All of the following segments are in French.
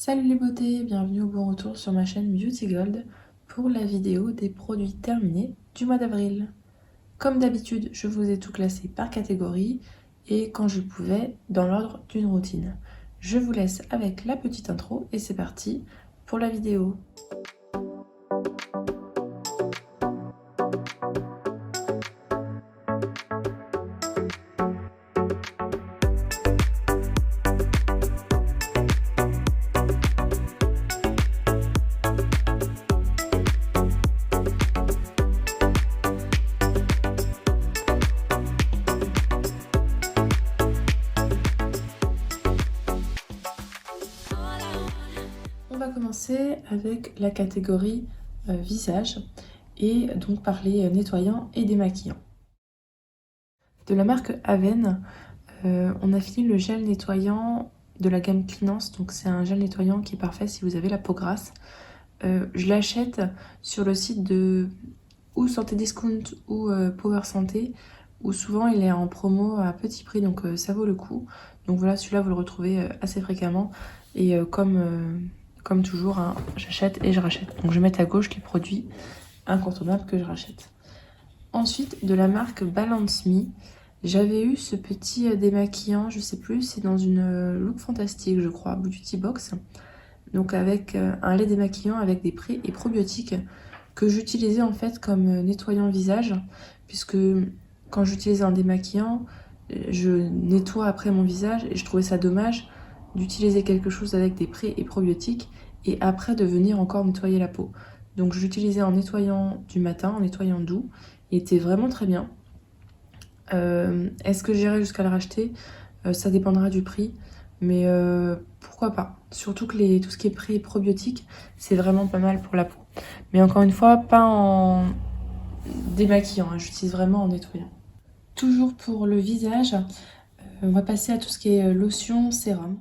Salut les beautés, bienvenue au bon retour sur ma chaîne Beauty Gold pour la vidéo des produits terminés du mois d'avril. Comme d'habitude, je vous ai tout classé par catégorie et quand je pouvais dans l'ordre d'une routine. Je vous laisse avec la petite intro et c'est parti pour la vidéo. On va commencer avec la catégorie visage et donc parler nettoyant et démaquillant. De la marque Aven, on a fini le gel nettoyant de la gamme Cleanance, donc c'est un gel nettoyant qui est parfait si vous avez la peau grasse. Je l'achète sur le site de ou Santé Discount ou Power Santé, où souvent il est en promo à petit prix, donc ça vaut le coup. Donc voilà, celui-là vous le retrouvez assez fréquemment et comme toujours, hein, j'achète et je rachète. Donc je vais mettre à gauche les produits incontournables que je rachète. Ensuite, de la marque Balance Me, j'avais eu ce petit démaquillant, je sais plus, c'est dans une Look Fantastique, je crois, Beauty Box. Donc avec un lait démaquillant avec des pré et probiotiques que j'utilisais en fait comme nettoyant visage, puisque quand j'utilisais un démaquillant, je nettoie après mon visage et je trouvais ça dommage d'utiliser quelque chose avec des pré et probiotiques et après de venir encore nettoyer la peau. Donc je l'utilisais en nettoyant du matin, en nettoyant doux, il était vraiment très bien. Est-ce que j'irai jusqu'à le racheter? Ça dépendra du prix, mais pourquoi pas. Surtout que tout ce qui est pré et probiotique, c'est vraiment pas mal pour la peau. Mais encore une fois, pas en démaquillant, hein, j'utilise vraiment en nettoyant. Toujours pour le visage, on va passer à tout ce qui est lotion, sérum.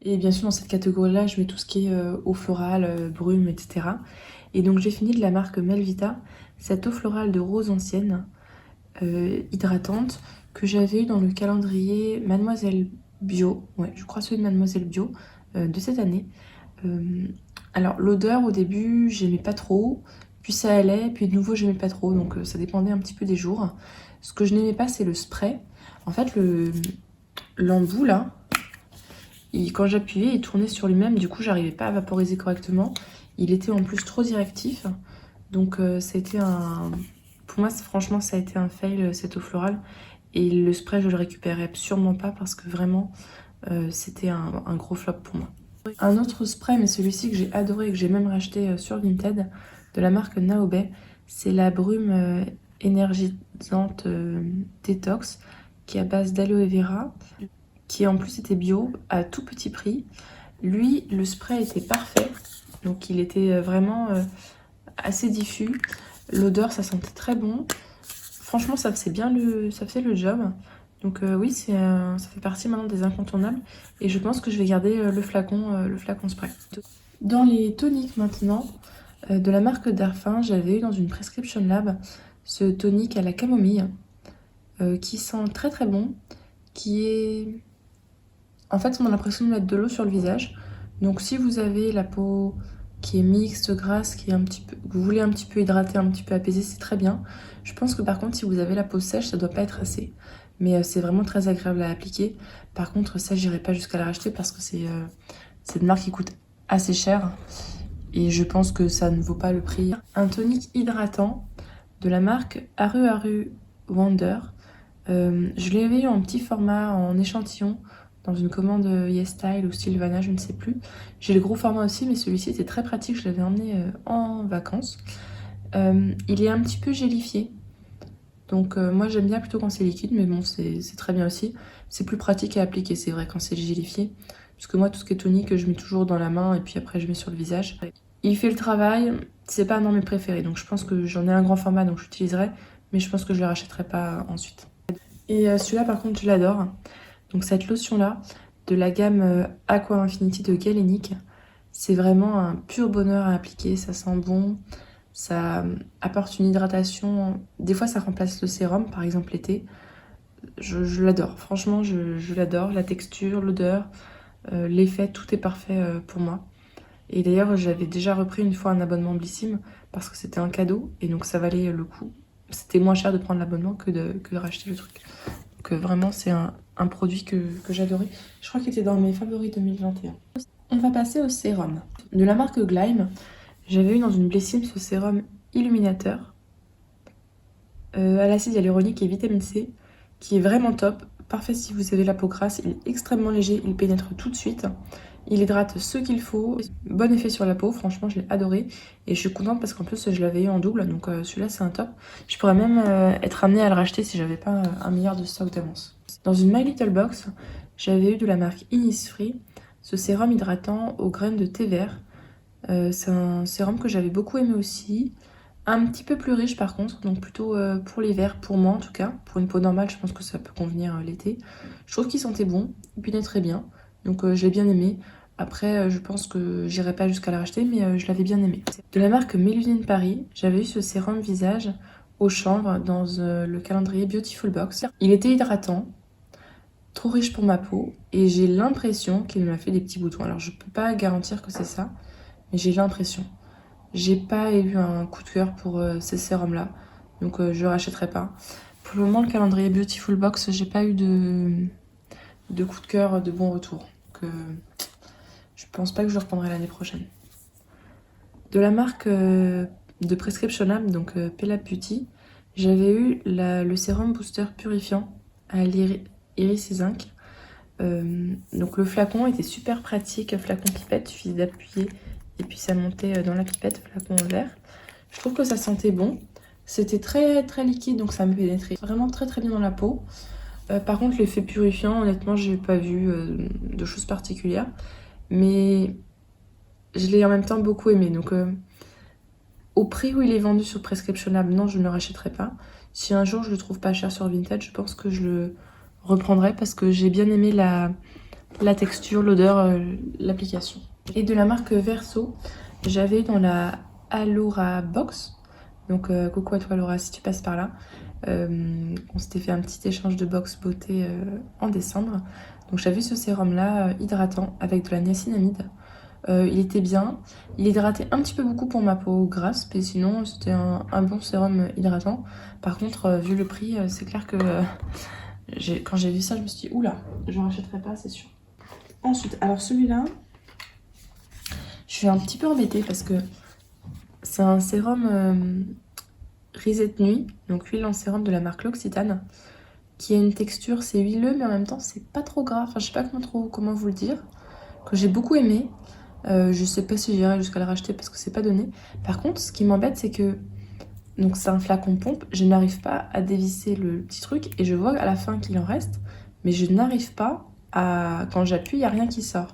Et bien sûr, dans cette catégorie-là, je mets tout ce qui est eau florale, brume, etc. Et donc, j'ai fini de la marque Melvita, cette eau florale de rose ancienne, hydratante, que j'avais eu dans le calendrier Mademoiselle Bio, ouais, je crois celui de Mademoiselle Bio, de cette année. Alors, l'odeur, au début, j'aimais pas trop, puis ça allait, puis de nouveau, j'aimais pas trop, donc ça dépendait un petit peu des jours. Ce que je n'aimais pas, c'est le spray. En fait, l'embout, là, quand j'appuyais, il tournait sur lui-même, du coup j'arrivais pas à vaporiser correctement. Il était en plus trop directif, donc ça a été un... Pour moi, franchement, ça a été un fail, cette eau florale. Et le spray, je le récupérais sûrement pas parce que vraiment, c'était un gros flop pour moi. Un autre spray, mais celui-ci que j'ai adoré et que j'ai même racheté sur Vinted, de la marque Naobé, c'est la brume énergisante détox, qui est à base d'aloe vera, qui en plus était bio, à tout petit prix. Lui, le spray était parfait, donc il était vraiment assez diffus. L'odeur, ça sentait très bon. Franchement, ça faisait le job. Donc oui, ça fait partie maintenant des incontournables. Et je pense que je vais garder le flacon spray. Dans les toniques maintenant, de la marque Darphin, j'avais eu dans une Prescription Lab ce tonique à la camomille, qui sent très très bon, qui est... En fait, on a l'impression de mettre de l'eau sur le visage. Donc si vous avez la peau qui est mixte, grasse, qui est un petit peu, vous voulez un petit peu hydrater, un petit peu apaiser, c'est très bien. Je pense que par contre, si vous avez la peau sèche, ça doit pas être assez. Mais c'est vraiment très agréable à appliquer. Par contre, ça, j'irai pas jusqu'à la racheter parce que c'est une marque qui coûte assez cher. Et je pense que ça ne vaut pas le prix. Un tonique hydratant de la marque Aru Aru Wonder. Je l'avais eu en petit format, en échantillon, dans une commande YesStyle ou Sylvana, je ne sais plus. J'ai le gros format aussi, mais celui-ci était très pratique, je l'avais emmené en vacances. Il est un petit peu gélifié, donc moi j'aime bien plutôt quand c'est liquide, mais bon, c'est très bien aussi. C'est plus pratique à appliquer, c'est vrai, quand c'est gélifié. Parce que moi, tout ce qui est tonique, je mets toujours dans la main et puis après je mets sur le visage. Il fait le travail, c'est pas dans mes préférés, donc je pense que j'en ai un grand format, donc j'utiliserai, mais je pense que je le rachèterai pas ensuite. Et celui-là, par contre, je l'adore. Donc cette lotion-là, de la gamme Aqua Infinity de Galénic, c'est vraiment un pur bonheur à appliquer, ça sent bon, ça apporte une hydratation. Des fois, ça remplace le sérum, par exemple l'été. Je l'adore, franchement, je l'adore, la texture, l'odeur. L'effet, tout est parfait pour moi. Et d'ailleurs, j'avais déjà repris une fois un abonnement Blissim parce que c'était un cadeau et donc ça valait le coup. C'était moins cher de prendre l'abonnement que de racheter le truc. Donc vraiment, c'est un produit que j'adorais. Je crois qu'il était dans mes favoris 2021. On va passer au sérum. De la marque Glyme, j'avais eu dans une Blissim ce sérum illuminateur à l'acide hyaluronique et vitamine C qui est vraiment top. Parfait si vous avez la peau grasse, il est extrêmement léger, il pénètre tout de suite. Il hydrate ce qu'il faut. Bon effet sur la peau, franchement je l'ai adoré. Et je suis contente parce qu'en plus je l'avais eu en double, donc celui-là c'est un top. Je pourrais même être amenée à le racheter si j'avais pas 1 milliard de stock d'avance. Dans une My Little Box, j'avais eu de la marque Innisfree ce sérum hydratant aux graines de thé vert. C'est un sérum que j'avais beaucoup aimé aussi. Un petit peu plus riche par contre, donc plutôt pour l'hiver, pour moi en tout cas. Pour une peau normale, je pense que ça peut convenir l'été. Je trouve qu'il sentait bon, il pénétrait bien, donc je l'ai bien aimé. Après, je pense que j'irai pas jusqu'à la racheter, mais je l'avais bien aimé. De la marque Mélusine Paris, j'avais eu ce sérum visage au chanvre dans le calendrier Beautiful Box. Il était hydratant, trop riche pour ma peau, et j'ai l'impression qu'il m'a fait des petits boutons. Alors je peux pas garantir que c'est ça, mais j'ai l'impression. J'ai pas eu un coup de cœur pour ces sérums-là, donc je rachèterai pas. Pour le moment, le calendrier Beautiful Box, j'ai pas eu de coup de cœur, de bon retour. Donc, je pense pas que je le reprendrai l'année prochaine. De la marque de Prescriptionable, donc Pella Beauty, j'avais eu le sérum booster purifiant à l'iris et zinc. Donc le flacon était super pratique, flacon pipette, il suffisait d'appuyer et puis ça montait dans la pipette, flacon en verre. Je trouve que ça sentait bon. C'était très très liquide, donc ça me pénétrait vraiment très très bien dans la peau. Par contre, l'effet purifiant, honnêtement, j'ai pas vu de choses particulières. Mais je l'ai en même temps beaucoup aimé. Donc, au prix où il est vendu sur Prescriptionable, non, je ne le rachèterai pas. Si un jour je le trouve pas cher sur Vinted, je pense que je le reprendrai parce que j'ai bien aimé la texture, l'odeur, l'application. Et de la marque Verso, j'avais dans la Alora Box. Donc coucou à toi Laura si tu passes par là. On s'était fait un petit échange de box beauté en décembre. Donc j'avais ce sérum là hydratant avec de la niacinamide. Il était bien. Il hydratait un petit peu beaucoup pour ma peau grasse, mais sinon c'était un bon sérum hydratant. Par contre, vu le prix, c'est clair que quand j'ai vu ça, je me suis dit oula, je ne rachèterai pas, c'est sûr. Ensuite, alors celui-là, je suis un petit peu embêtée parce que c'est un sérum Risette Nuit, donc huile en sérum de la marque L'Occitane, qui a une texture, c'est huileux, mais en même temps, c'est pas trop gras. Enfin, je sais pas comment vous le dire, que j'ai beaucoup aimé. Je sais pas si j'irai jusqu'à le racheter parce que c'est pas donné. Par contre, ce qui m'embête, c'est que donc c'est un flacon pompe, je n'arrive pas à dévisser le petit truc et je vois à la fin qu'il en reste, mais je n'arrive pas à... Quand j'appuie, il n'y a rien qui sort.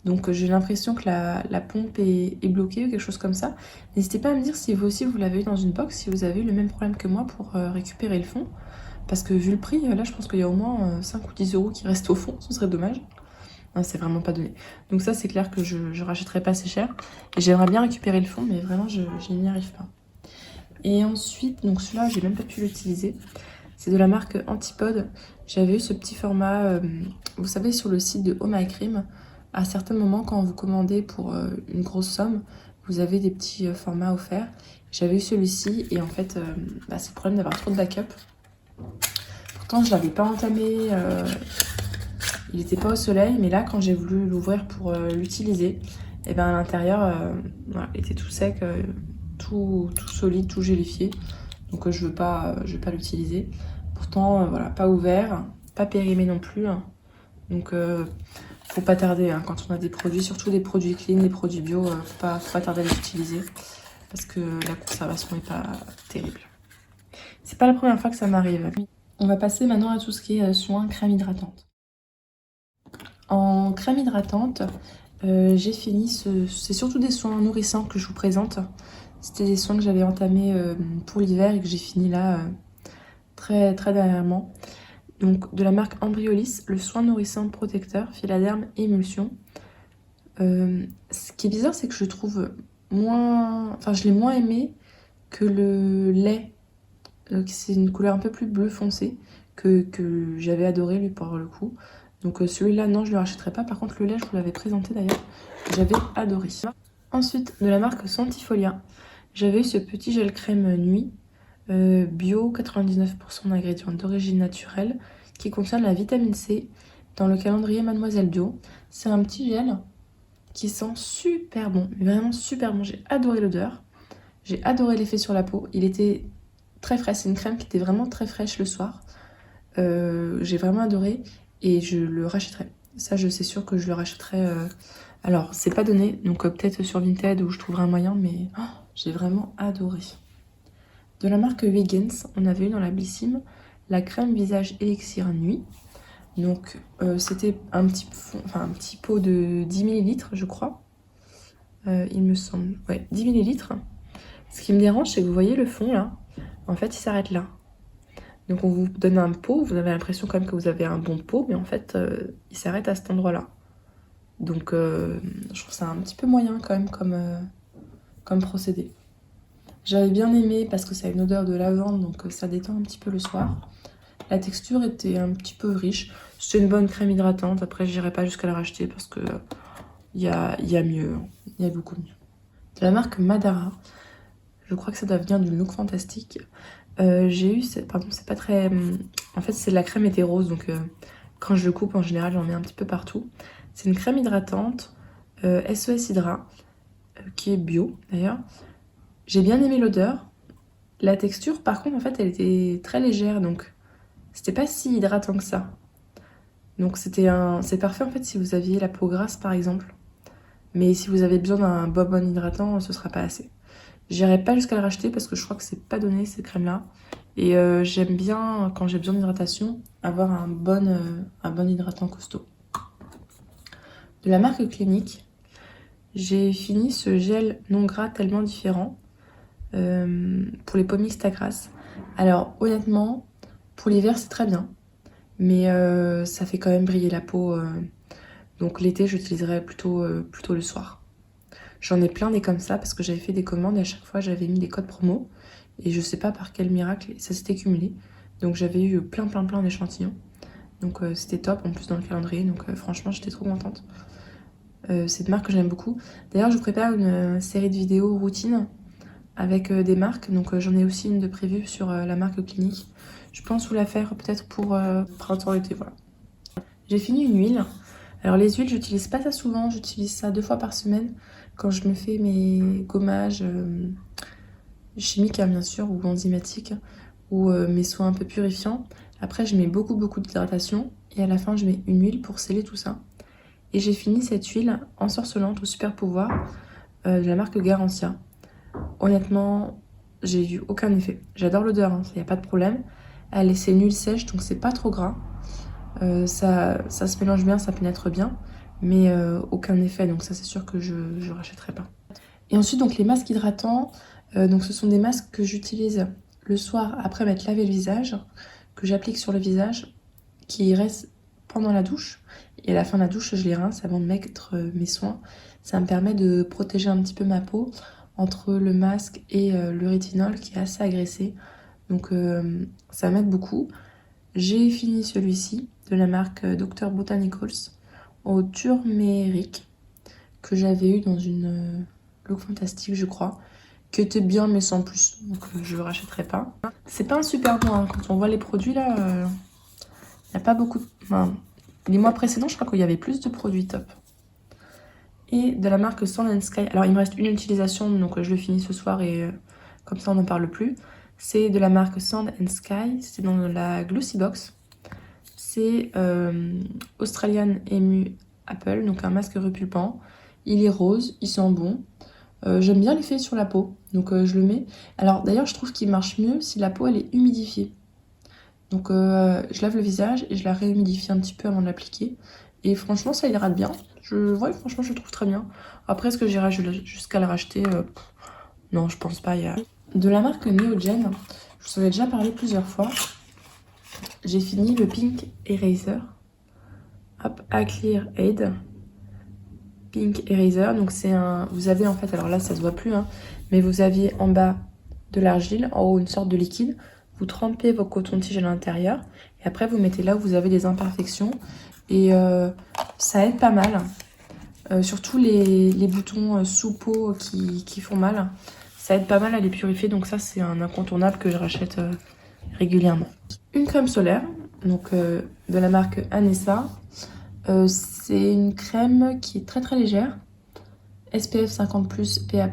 Donc j'ai l'impression que la pompe est bloquée ou quelque chose comme ça. N'hésitez pas à me dire si vous aussi vous l'avez eu dans une box, si vous avez eu le même problème que moi pour récupérer le fond. Parce que vu le prix, là je pense qu'il y a au moins 5 ou 10 euros qui restent au fond, ce serait dommage. Non, c'est vraiment pas donné. Donc ça c'est clair que je rachèterai pas assez cher. Et j'aimerais bien récupérer le fond, mais vraiment je n'y arrive pas. Et ensuite, donc celui-là j'ai même pas pu l'utiliser. C'est de la marque Antipode. J'avais eu ce petit format, vous savez, sur le site de Oh My Cream. À certains moments, quand vous commandez pour une grosse somme, vous avez des petits formats offerts. J'avais eu celui-ci et en fait, c'est le problème d'avoir trop de backup. Pourtant, je ne l'avais pas entamé, il n'était pas au soleil, mais là, quand j'ai voulu l'ouvrir pour l'utiliser, et ben à l'intérieur, voilà, il était tout sec, tout solide, tout gélifié. Donc je vais pas l'utiliser. Pourtant, voilà, pas ouvert, pas périmé non plus. Donc faut pas tarder hein, quand on a des produits, surtout des produits clean, des produits bio, faut pas tarder à les utiliser parce que la conservation n'est pas terrible. C'est pas la première fois que ça m'arrive. On va passer maintenant à tout ce qui est soins crème hydratante. En crème hydratante, j'ai fini c'est surtout des soins nourrissants que je vous présente. C'était des soins que j'avais entamés pour l'hiver et que j'ai fini là très très dernièrement. Donc de la marque Embryolis, le soin nourrissant protecteur, filaderme émulsion. Ce qui est bizarre, c'est que je trouve moins... Enfin, je l'ai moins aimé que le lait. C'est une couleur un peu plus bleu foncé que j'avais adoré lui pour le coup. Donc celui-là, non, je le rachèterai pas. Par contre, le lait, je vous l'avais présenté d'ailleurs. J'avais adoré. Ensuite, de la marque Santifolia, j'avais eu ce petit gel crème nuit bio, 99% d'ingrédients d'origine naturelle, qui contient de la vitamine C dans le calendrier Mademoiselle Bio. C'est un petit gel qui sent super bon, mais vraiment super bon. J'ai adoré l'odeur, j'ai adoré l'effet sur la peau. Il était très frais, c'est une crème qui était vraiment très fraîche le soir. J'ai vraiment adoré et je le rachèterai. Ça, je sais sûr que je le rachèterai. Alors, c'est pas donné, donc peut-être sur Vinted où je trouverai un moyen, mais oh, j'ai vraiment adoré. De la marque Vegans, on avait eu dans la Blissim la crème visage élixir nuit. Donc c'était un petit pot de 10 millilitres, je crois. Il me semble. Ouais, 10 millilitres. Ce qui me dérange, c'est que vous voyez le fond là. En fait, il s'arrête là. Donc on vous donne un pot, vous avez l'impression quand même que vous avez un bon pot, mais en fait, il s'arrête à cet endroit-là. Donc je trouve ça un petit peu moyen quand même comme procédé. J'avais bien aimé parce que ça a une odeur de lavande, donc ça détend un petit peu le soir. La texture était un petit peu riche. C'était une bonne crème hydratante. Après, je n'irai pas jusqu'à la racheter parce que il y a mieux. Il y a beaucoup mieux. De la marque Madara. Je crois que ça doit venir du Look Fantastique. J'ai eu... Pardon, c'est pas très... En fait, la crème était rose, donc quand je le coupe, en général, j'en mets un petit peu partout. C'est une crème hydratante SOS Hydra, qui est bio, d'ailleurs. J'ai bien aimé l'odeur. La texture, par contre, en fait, elle était très légère, donc c'était pas si hydratant que ça. Donc c'est parfait, en fait, si vous aviez la peau grasse, par exemple. Mais si vous avez besoin d'un bon hydratant, ce sera pas assez. J'irai pas jusqu'à le racheter parce que je crois que c'est pas donné, ces crèmes-là. Et j'aime bien, quand j'ai besoin d'hydratation, avoir un bon hydratant costaud. De la marque Clinique, j'ai fini ce gel non gras tellement différent pour les peaux mixtes à grasse. Alors honnêtement, pour l'hiver c'est très bien, mais ça fait quand même briller la peau. Donc l'été j'utiliserai plutôt le soir. J'en ai plein des comme ça parce que j'avais fait des commandes et à chaque fois j'avais mis des codes promo. Et je sais pas par quel miracle, ça s'était cumulé. Donc j'avais eu plein d'échantillons. Donc c'était top en plus dans le calendrier. Donc franchement j'étais trop contente. C'est une marque que j'aime beaucoup. D'ailleurs je vous prépare une série de vidéos routine avec des marques. Donc j'en ai aussi une de prévue sur la marque Clinique. Je pense vous la faire peut-être pour printemps-été, voilà. J'ai fini une huile. Alors les huiles, j'utilise pas ça souvent, j'utilise ça 2 fois par semaine quand je me fais mes gommages chimiques, hein, bien sûr, ou enzymatiques, ou mes soins un peu purifiants. Après, je mets beaucoup d'hydratation et à la fin, je mets une huile pour sceller tout ça. Et j'ai fini cette huile ensorcelante au super pouvoir de la marque Garantia. Honnêtement, j'ai eu aucun effet. J'adore l'odeur, hein, y a pas de problème. C'est une huile sèche, donc c'est pas trop gras. Ça se mélange bien, ça pénètre bien, mais aucun effet, donc ça c'est sûr que je rachèterai pas. Et ensuite donc les masques hydratants, donc ce sont des masques que j'utilise le soir après m'être lavé le visage, que j'applique sur le visage, qui restent pendant la douche, et à la fin de la douche je les rince avant de mettre mes soins. Ça me permet de protéger un petit peu ma peau entre le masque et le rétinol qui est assez agressé, donc ça m'aide beaucoup. J'ai fini celui-ci de la marque Dr Botanicals au turmeric que j'avais eu dans une Look Fantastique, je crois, qui était bien mais sans plus, donc je le rachèterai pas. C'est pas un super bon, hein. Quand on voit les produits là, il n'y a pas beaucoup enfin, les mois précédents, je crois qu'il y avait plus de produits top. Et de la marque Sand and Sky, alors il me reste une utilisation, donc je le finis ce soir et comme ça on n'en parle plus. C'est de la marque Sand and Sky, c'est dans la Glossy Box. C'est Australian Emu Apple, donc un masque repulpant. Il est rose, il sent bon. J'aime bien l'effet sur la peau, donc je le mets. Alors d'ailleurs, je trouve qu'il marche mieux si la peau elle est humidifiée. Donc je lave le visage et je la réhumidifie un petit peu avant de l'appliquer. Et franchement, ça hydrate bien. Ouais, franchement, je le trouve très bien. Après, est-ce que j'irai jusqu'à le racheter Non, je pense pas. De la marque Neogen, je vous en ai déjà parlé plusieurs fois. J'ai fini le Pink Eraser. Hop, à Clear Aid. Pink Eraser. Donc c'est un... Vous avez en fait, alors là ça se voit plus, hein, mais vous aviez en bas de l'argile, en haut une sorte de liquide. Vous trempez vos cotons-tiges à l'intérieur. Et après vous mettez là où vous avez des imperfections. Et ça aide pas mal. Surtout les boutons sous peau qui font mal. Ça aide pas mal à les purifier. Donc ça, c'est un incontournable que je rachète régulièrement. Une crème solaire, donc de la marque Anessa. C'est une crème qui est très très légère. SPF 50+, PA++++,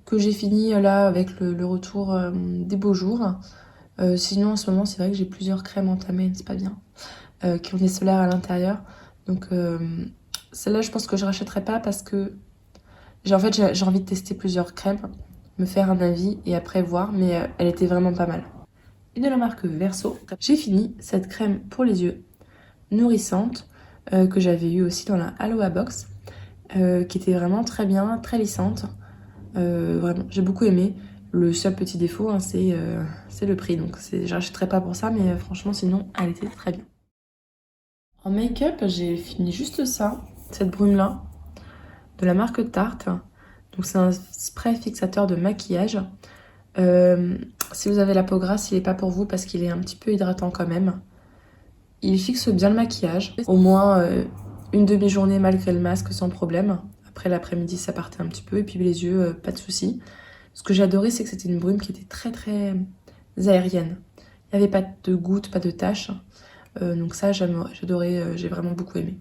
que j'ai fini là avec le retour des beaux jours. Sinon en ce moment c'est vrai que j'ai plusieurs crèmes entamées, c'est pas bien, qui ont des solaires à l'intérieur. Donc celle-là je pense que je rachèterai pas parce que j'ai envie de tester plusieurs crèmes, me faire un avis et après voir, mais elle était vraiment pas mal. Et de la marque Verso, j'ai fini cette crème pour les yeux nourrissante que j'avais eu aussi dans la Aloha Box. Qui était vraiment très bien, très lissante. Vraiment, j'ai beaucoup aimé. Le seul petit défaut, hein, c'est le prix. Donc, je rachèterai pas pour ça, mais franchement, sinon, elle était très bien. En make-up, j'ai fini juste ça, cette brume-là, de la marque Tarte. Donc, c'est un spray fixateur de maquillage. Si vous avez la peau grasse, il n'est pas pour vous parce qu'il est un petit peu hydratant quand même. Il fixe bien le maquillage. Au moins une demi-journée malgré le masque sans problème. Après l'après-midi, ça partait un petit peu. Et puis les yeux, pas de souci. Ce que j'adorais, c'est que c'était une brume qui était très très aérienne. Il n'y avait pas de gouttes, pas de taches. Donc ça, j'adorais, j'ai vraiment beaucoup aimé.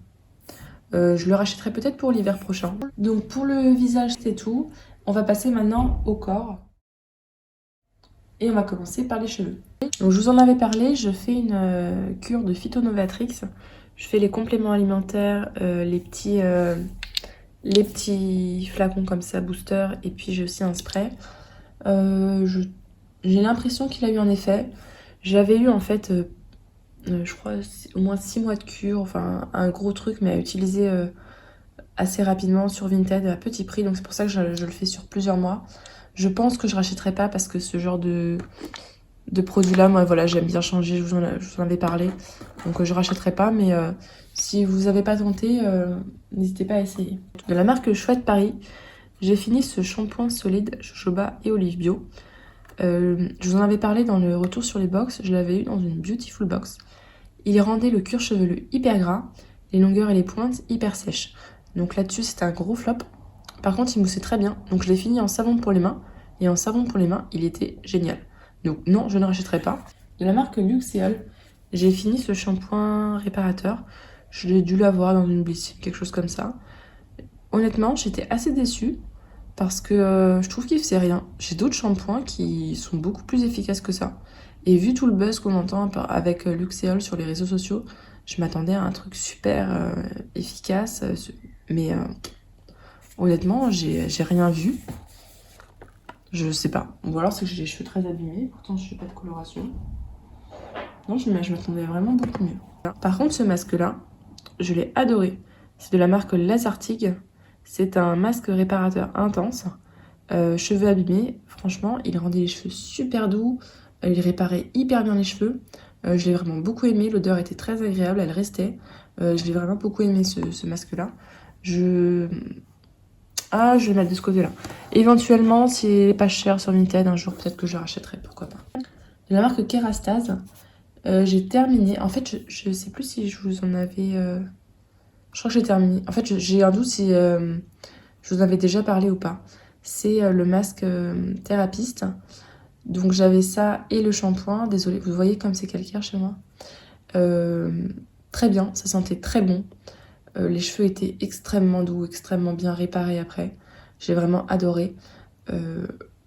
Je le rachèterai peut-être pour l'hiver prochain. Donc pour le visage, c'est tout. On va passer maintenant au corps. Et on va commencer par les cheveux. Donc je vous en avais parlé, je fais une cure de Phytonovatrix. Je fais les compléments alimentaires, les petits flacons comme ça, booster, et puis j'ai aussi un spray. J'ai l'impression qu'il a eu un effet. J'avais eu en fait, je crois, au moins 6 mois de cure, enfin un gros truc, mais à utiliser assez rapidement sur Vinted à petit prix. Donc c'est pour ça que je le fais sur plusieurs mois. Je pense que je rachèterai pas parce que ce genre de produits-là, moi voilà, j'aime bien changer, je vous en avais parlé. Donc je rachèterai pas, mais si vous n'avez pas tenté, n'hésitez pas à essayer. De la marque Chouette Paris, j'ai fini ce shampoing solide jojoba et olive bio. Je vous en avais parlé dans le retour sur les box, je l'avais eu dans une Beautiful Box. Il rendait le cuir chevelu hyper gras, les longueurs et les pointes hyper sèches. Donc là-dessus, c'était un gros flop. Par contre, il moussait très bien, donc je l'ai fini en savon pour les mains. Et en savon pour les mains, il était génial. Donc non, je ne rachèterai pas. De la marque Luxéol, j'ai fini ce shampoing réparateur. Je l'ai dû l'avoir dans une Blissim, quelque chose comme ça. Honnêtement, j'étais assez déçue parce que je trouve qu'il faisait rien. J'ai d'autres shampoings qui sont beaucoup plus efficaces que ça. Et vu tout le buzz qu'on entend avec Luxéol sur les réseaux sociaux, je m'attendais à un truc super efficace. Mais honnêtement, j'ai rien vu. Je sais pas. Ou alors c'est que j'ai les cheveux très abîmés. Pourtant, je fais pas de coloration. Non, je m'attendais vraiment beaucoup mieux. Par contre, ce masque-là, je l'ai adoré. C'est de la marque Lazartig. C'est un masque réparateur intense. Cheveux abîmés, franchement, il rendait les cheveux super doux. Il réparait hyper bien les cheveux. Je l'ai vraiment beaucoup aimé. L'odeur était très agréable, elle restait. Je l'ai vraiment beaucoup aimé ce masque-là. Ah, je vais le mettre de ce côté-là. Éventuellement, s'il n'est pas cher sur Vinted, un jour, peut-être que je le rachèterai, pourquoi pas. De la marque Kerastase, j'ai terminé. En fait, je sais plus si je vous en avais... Je crois que j'ai terminé. En fait, j'ai un doute si je vous en avais déjà parlé ou pas. C'est le masque Therapiste. Donc, j'avais ça et le shampoing. Désolée, vous voyez comme c'est calcaire chez moi. Très bien, ça sentait très bon. Les cheveux étaient extrêmement doux, extrêmement bien réparés après. J'ai vraiment adoré.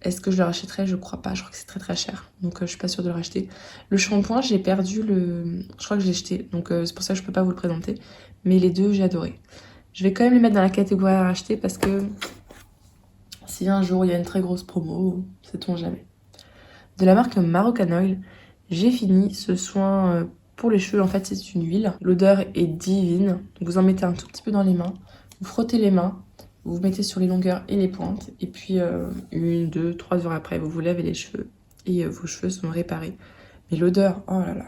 Est-ce que je le rachèterai? Je crois pas, je crois que c'est très très cher. Donc je suis pas sûre de le racheter. Le shampoing, j'ai perdu le... Je crois que je l'ai jeté, donc c'est pour ça que je peux pas vous le présenter. Mais les deux, j'ai adoré. Je vais quand même les mettre dans la catégorie à racheter parce que si un jour il y a une très grosse promo, sait-on jamais. De la marque Moroccan Oil, j'ai fini ce soin pour les cheveux. En fait, c'est une huile. L'odeur est divine. Vous en mettez un tout petit peu dans les mains. Vous frottez les mains. Vous mettez sur les longueurs et les pointes. Et puis, 1, 2, 3 heures après, vous vous lavez les cheveux. Et vos cheveux sont réparés. Mais l'odeur, oh là là.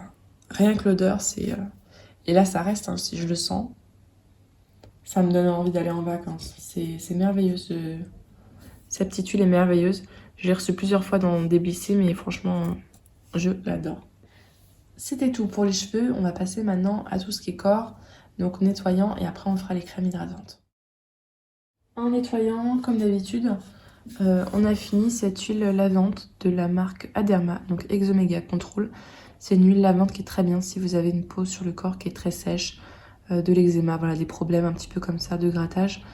Rien que l'odeur, c'est... Et là, ça reste, hein, si je le sens. Ça me donne envie d'aller en vacances. C'est merveilleux. Cette petite huile est merveilleuse. Je l'ai reçue plusieurs fois dans des Blissim, mais franchement, je l'adore. c'était tout pour les cheveux. On va passer maintenant à tout ce qui est corps, donc nettoyant, et après on fera les crèmes hydratantes. En nettoyant, comme d'habitude, on a fini cette huile lavante de la marque Aderma, donc Exomega Control. C'est une huile lavante qui est très bien si vous avez une peau sur le corps qui est très sèche, de l'eczéma, voilà, des problèmes un petit peu comme ça, de grattage.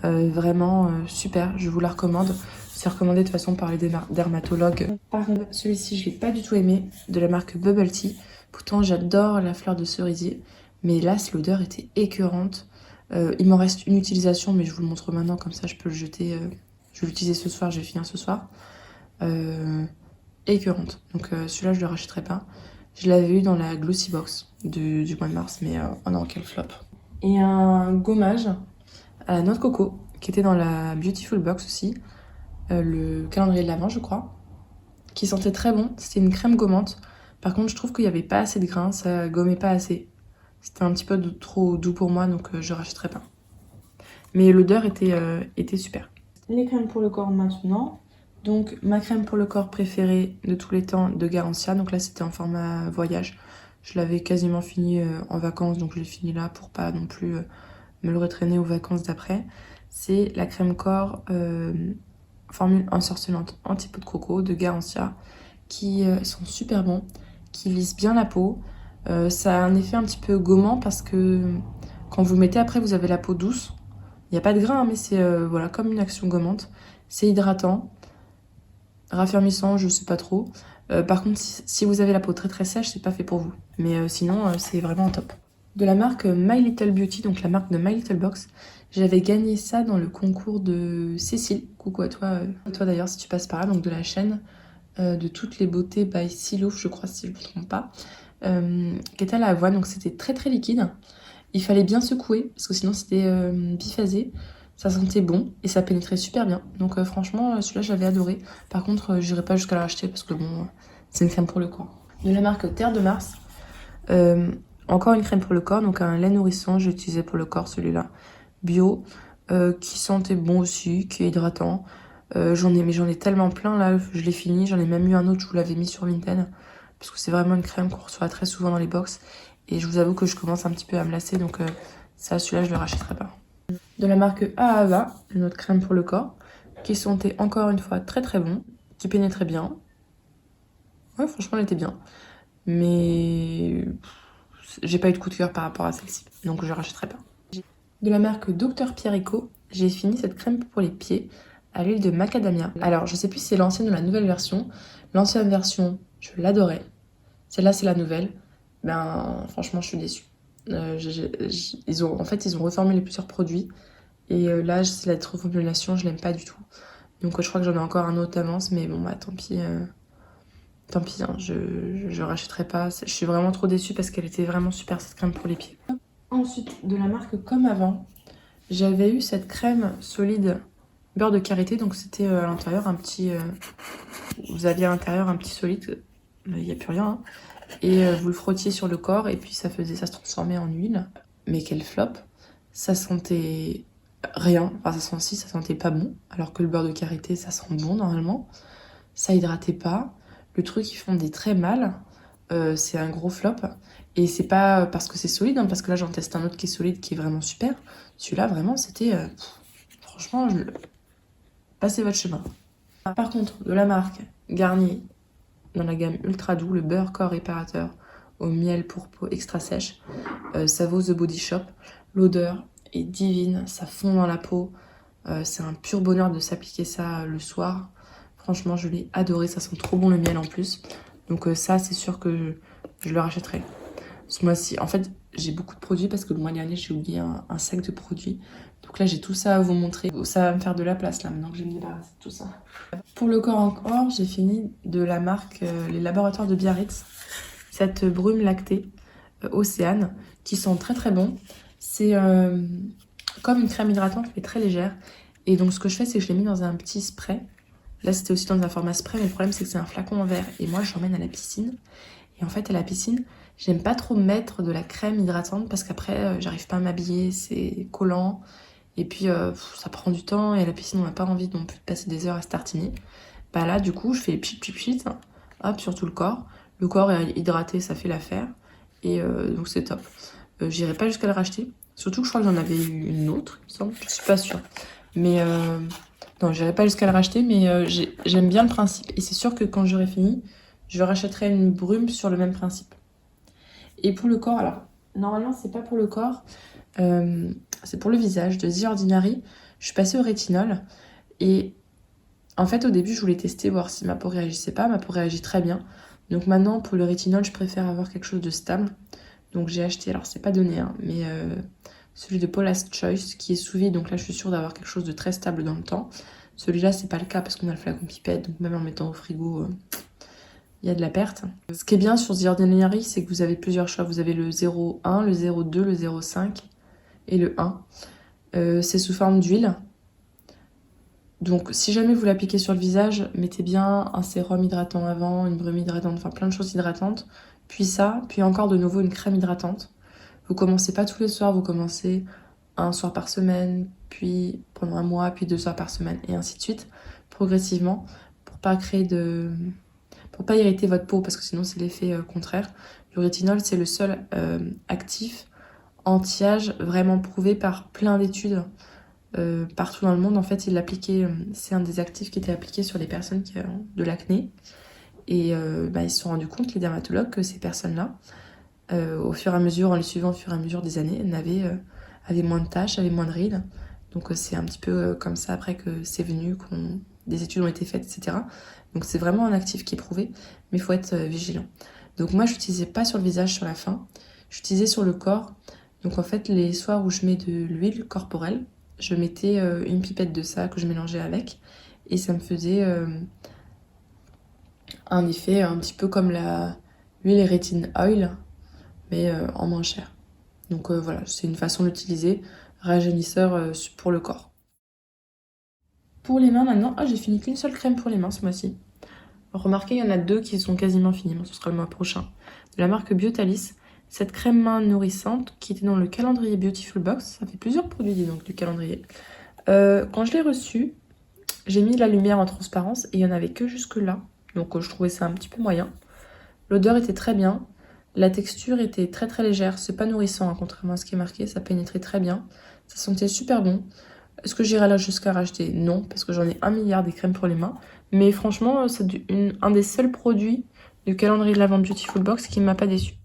Vraiment super, je vous la recommande. C'est recommandé de toute façon par les dermatologues. Par contre, celui-ci, je l'ai pas du tout aimé, de la marque Bubble Tea. Pourtant, j'adore la fleur de cerisier, mais là, l'odeur était écœurante. Il m'en reste une utilisation, mais je vous le montre maintenant, comme ça, je peux le jeter. Je vais l'utiliser ce soir, je vais finir ce soir. Écœurante. Donc celui-là, je le rachèterai pas. Je l'avais eu dans la Glossy Box du mois de mars, mais oh non, quel flop. Et un gommage à la noix de coco, qui était dans la Beautiful Box aussi, le calendrier de l'Avent, je crois, qui sentait très bon. C'était une crème gommante. Par contre, je trouve qu'il n'y avait pas assez de grains, ça gommait pas assez. C'était un petit peu trop doux pour moi, donc je rachèterai pas. Mais l'odeur était super. Les crèmes pour le corps maintenant. Donc, ma crème pour le corps préférée de tous les temps de Garancia. Donc là, c'était en format voyage. Je l'avais quasiment fini en vacances, donc je l'ai fini là pour pas non plus me le retraîner aux vacances d'après. C'est la crème corps formule ensorcelante anti-peau de coco de Garancia, qui sont super bons, qui lissent bien la peau. Ça a un effet un petit peu gommant parce que quand vous le mettez après, vous avez la peau douce. Il n'y a pas de grain, mais c'est voilà, comme une action gommante. C'est hydratant, raffermissant, je sais pas trop. Par contre, si vous avez la peau très très sèche, c'est pas fait pour vous. Mais sinon, c'est vraiment top. De la marque My Little Beauty, donc la marque de My Little Box, j'avais gagné ça dans le concours de Cécile. Coucou à toi d'ailleurs si tu passes par là, donc de la chaîne de toutes les beautés by Silouf, je crois si je ne me trompe pas, qui était à la l'avoine, donc c'était très très liquide. Il fallait bien secouer parce que sinon c'était biphasé. Ça sentait bon et ça pénétrait super bien. Donc franchement, celui-là, j'avais adoré. Par contre, j'irai pas jusqu'à la racheter parce que bon, c'est une crème pour le corps. De la marque Terre de Mars. Encore une crème pour le corps, donc un lait nourrissant. J'ai utilisé pour le corps celui-là. Bio, qui sentait bon aussi, qui est hydratant. J'en ai tellement plein là, je l'ai fini. J'en ai même eu un autre, je vous l'avais mis sur Vinted. Parce que c'est vraiment une crème qu'on reçoit très souvent dans les box. Et je vous avoue que je commence un petit peu à me lasser, donc ça, celui-là, je le rachèterai pas. De la marque Ahava, une autre crème pour le corps, qui sentait encore une fois très très bon, qui pénétrait bien. Ouais, franchement, elle était bien. Mais j'ai pas eu de coup de cœur par rapport à celle-ci, donc je rachèterai pas. De la marque Dr Pierrico, j'ai fini cette crème pour les pieds à l'huile de macadamia. Alors, je sais plus si c'est l'ancienne ou la nouvelle version. L'ancienne version, je l'adorais. Celle-là, c'est la nouvelle. Ben, franchement, je suis déçue. Ils ont reformulé plusieurs produits. Et là, c'est la reformulation, je l'aime pas du tout. Donc, je crois que j'en ai encore un autre d'avance. Mais bon, bah, tant pis. Tant pis, hein, je rachèterai pas. Je suis vraiment trop déçue parce qu'elle était vraiment super, cette crème pour les pieds. Ensuite, de la marque Comme Avant, j'avais eu cette crème solide beurre de karité. Donc, c'était à l'intérieur un petit... vous aviez à l'intérieur un petit solide. Il n'y a plus rien, hein. Et vous le frottiez sur le corps et puis ça se transformait en huile. Mais quel flop. Ça sentait rien. Enfin, ça sentait pas bon. Alors que le beurre de karité, ça sent bon normalement. Ça hydratait pas. Le truc, ils fondait très mal. C'est un gros flop. Et c'est pas parce que c'est solide, hein, parce que là, j'en teste un autre qui est solide, qui est vraiment super. Celui-là, vraiment, c'était... franchement, passez votre chemin. Par contre, de la marque Garnier, dans la gamme ultra doux, le beurre corps réparateur au miel pour peau extra sèche. Ça vaut The Body Shop. L'odeur est divine, ça fond dans la peau. C'est un pur bonheur de s'appliquer ça le soir. Franchement, je l'ai adoré, ça sent trop bon le miel en plus. Donc ça, c'est sûr que je le rachèterai. Ce mois-ci, en fait, j'ai beaucoup de produits parce que le mois dernier, j'ai oublié un sac de produits. Donc là, j'ai tout ça à vous montrer. Ça va me faire de la place là, maintenant que je vais me débarrasser de tout ça. Pour le corps encore, j'ai fini de la marque les laboratoires de Biarritz. Cette brume lactée Océane qui sent très très bon. C'est comme une crème hydratante mais très légère. Et donc ce que je fais, c'est que je l'ai mis dans un petit spray. Là, c'était aussi dans un format spray, mais le problème, c'est que c'est un flacon en verre. Et moi, je l'emmène à la piscine. Et en fait, à la piscine, j'aime pas trop mettre de la crème hydratante parce qu'après, j'arrive pas à m'habiller, c'est collant. Et puis, ça prend du temps et à la piscine, on n'a pas envie non plus de passer des heures à se tartiner. Bah là, du coup, je fais pchit, hop, sur tout le corps. Le corps est hydraté, ça fait l'affaire. Et donc c'est top. J'irai pas jusqu'à le racheter. Surtout que je crois que j'en avais eu une autre, il me semble. Je suis pas sûre. Mais non, j'irai pas jusqu'à le racheter, mais j'aime bien le principe. Et c'est sûr que quand j'aurai fini, je rachèterai une brume sur le même principe. Et pour le corps, alors, normalement, c'est pas pour le corps, c'est pour le visage de The Ordinary. Je suis passée au rétinol. Et en fait, au début, je voulais tester, voir si ma peau réagissait pas. Ma peau réagit très bien. Donc maintenant, pour le rétinol, je préfère avoir quelque chose de stable. Donc j'ai acheté, alors c'est pas donné, hein, mais celui de Paula's Choice qui est sous vide. Donc là, je suis sûre d'avoir quelque chose de très stable dans le temps. Celui-là, c'est pas le cas parce qu'on a le flacon pipette. Donc même en mettant au frigo, il y a de la perte. Ce qui est bien sur The Ordinary, c'est que vous avez plusieurs choix. Vous avez le 0,1, le 0,2, le 0,5 et le 1. C'est sous forme d'huile. Donc si jamais vous l'appliquez sur le visage, mettez bien un sérum hydratant avant, une brume hydratante, enfin plein de choses hydratantes. Puis ça, puis encore de nouveau une crème hydratante. Vous commencez pas tous les soirs, vous commencez un soir par semaine, puis pendant un mois, puis 2 soirs par semaine, et ainsi de suite, progressivement, pour pas pour pas irriter votre peau, parce que sinon c'est l'effet contraire. Le rétinol, c'est le seul actif anti-âge vraiment prouvé par plein d'études partout dans le monde. En fait, c'est un des actifs qui était appliqué sur les personnes qui ont de l'acné. Et ils se sont rendus compte, les dermatologues, que ces personnes-là, au fur et à mesure, en les suivant au fur et à mesure des années, avaient moins de taches, avaient moins de rides. Donc c'est un petit peu comme ça après que c'est venu, des études ont été faites, etc. Donc c'est vraiment un actif qui est prouvé, mais il faut être vigilant. Donc moi, je n'utilisais pas sur le visage sur la fin, j'utilisais sur le corps. Donc en fait, les soirs où je mets de l'huile corporelle, je mettais une pipette de ça que je mélangeais avec, et ça me faisait un effet un petit peu comme l'huile rétine oil, mais en moins cher. Donc voilà, c'est une façon d'utiliser rajeunisseur pour le corps. Pour les mains maintenant, j'ai fini qu'une seule crème pour les mains ce mois-ci. Remarquez, il y en a 2 qui sont quasiment finies, mais ce sera le mois prochain. De la marque Biotalis, cette crème main nourrissante qui était dans le calendrier Beautiful Box. Ça fait plusieurs produits, dis donc, du calendrier. Quand je l'ai reçue, j'ai mis la lumière en transparence et il n'y en avait que jusque là. Donc je trouvais ça un petit peu moyen. L'odeur était très bien. La texture était très très légère. C'est pas nourrissant, hein, contrairement à ce qui est marqué. Ça pénétrait très bien. Ça sentait super bon. Est-ce que j'irai là jusqu'à racheter? Non, parce que j'en ai 1 milliard des crèmes pour les mains. Mais franchement, c'est un des seuls produits du calendrier de la vente Beautiful Box qui ne m'a pas déçu.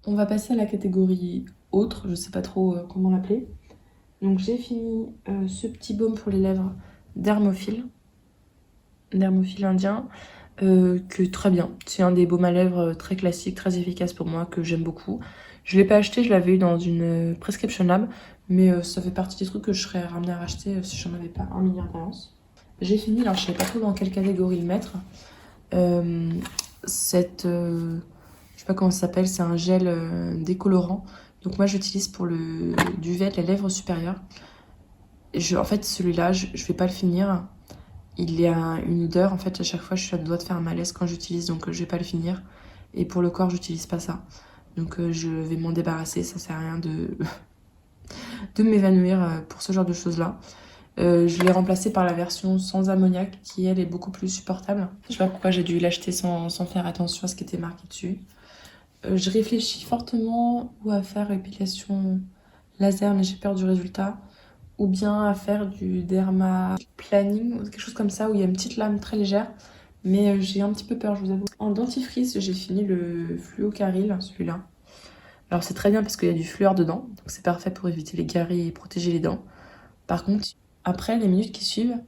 On va passer à la catégorie autre. Je sais pas trop comment l'appeler. Donc j'ai fini ce petit baume pour les lèvres Dermophile indien, que très bien. C'est un des baumes à lèvres très classique, très efficace pour moi, que j'aime beaucoup. Je l'ai pas acheté, je l'avais eu dans une prescription lab, mais ça fait partie des trucs que je serais ramenée à racheter si j'en avais pas 1 milliard d'avance. J'ai fini, alors je sais pas trop dans quelle catégorie le mettre. Je sais pas comment ça s'appelle, c'est un gel décolorant. Donc moi j'utilise pour le duvet de la lèvre supérieure. En fait celui-là, je vais pas le finir. Il y a une odeur, en fait à chaque fois je suis à deux doigts de faire un malaise quand j'utilise, donc je vais pas le finir. Et pour le corps j'utilise pas ça. Donc je vais m'en débarrasser, ça sert à rien de m'évanouir pour ce genre de choses-là. Je l'ai remplacé par la version sans ammoniac qui elle est beaucoup plus supportable. Je sais pas pourquoi j'ai dû l'acheter sans faire attention à ce qui était marqué dessus. Je réfléchis fortement ou à faire épilation laser, mais j'ai peur du résultat. Ou bien à faire du dermaplaning ou quelque chose comme ça où il y a une petite lame très légère. Mais j'ai un petit peu peur, je vous avoue. En dentifrice, j'ai fini le fluocaril, celui-là. Alors c'est très bien parce qu'il y a du fluor dedans, donc c'est parfait pour éviter les caries et protéger les dents. Par contre, après les minutes qui suivent,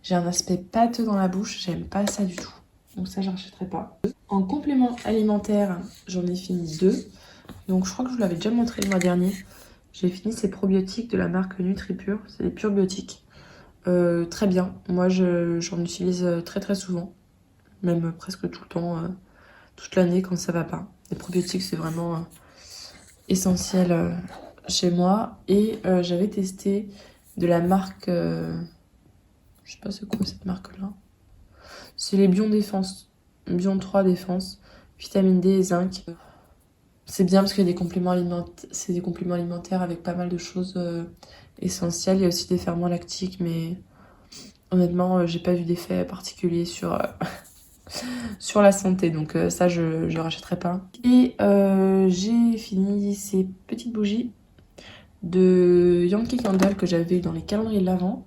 j'ai un aspect pâteux dans la bouche, j'aime pas ça du tout. Donc ça, j'achèterai pas. En complément alimentaire, j'en ai fini 2. Donc je crois que je vous l'avais déjà montré le mois dernier. J'ai fini ces probiotiques de la marque NutriPure, c'est des PureBiotiques. Très bien, moi j'en utilise très très souvent, même presque tout le temps, toute l'année quand ça va pas. Les probiotiques c'est vraiment essentiel chez moi. Et j'avais testé de la marque, je sais pas c'est quoi cette marque là. C'est les Bion Défense, Bion 3 Défense, vitamine D et zinc. C'est bien parce qu'il y a c'est des compléments alimentaires avec pas mal de choses essentielles. Il y a aussi des ferments lactiques, mais honnêtement, j'ai pas vu d'effet particulier sur sur la santé. Donc ça, je rachèterai pas. Et j'ai fini ces petites bougies de Yankee Candle que j'avais dans les calendriers de l'Avent.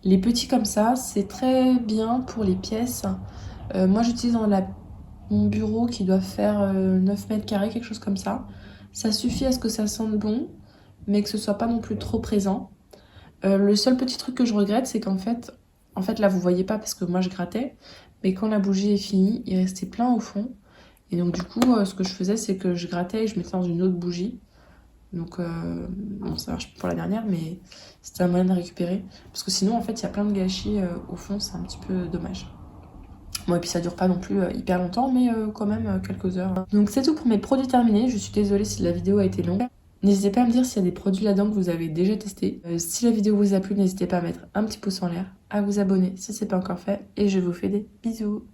Les petits comme ça, c'est très bien pour les pièces. Moi, j'utilise dans mon bureau qui doit faire 9 mètres carrés, quelque chose comme ça. Ça suffit à ce que ça sente bon, mais que ce soit pas non plus trop présent. Le seul petit truc que je regrette, c'est qu'en fait là vous voyez pas parce que moi je grattais, mais quand la bougie est finie, il restait plein au fond. Et donc du coup, ce que je faisais, c'est que je grattais et je mettais dans une autre bougie. Donc bon, ça marche pour la dernière, mais c'était un moyen de récupérer. Parce que sinon, en fait, il y a plein de gâchis au fond, c'est un petit peu dommage. Bon, et puis ça dure pas non plus hyper longtemps, mais quand même quelques heures. Donc c'est tout pour mes produits terminés. Je suis désolée si la vidéo a été longue. N'hésitez pas à me dire s'il y a des produits là-dedans que vous avez déjà testés. Si la vidéo vous a plu, n'hésitez pas à mettre un petit pouce en l'air, à vous abonner si c'est pas encore fait. Et je vous fais des bisous.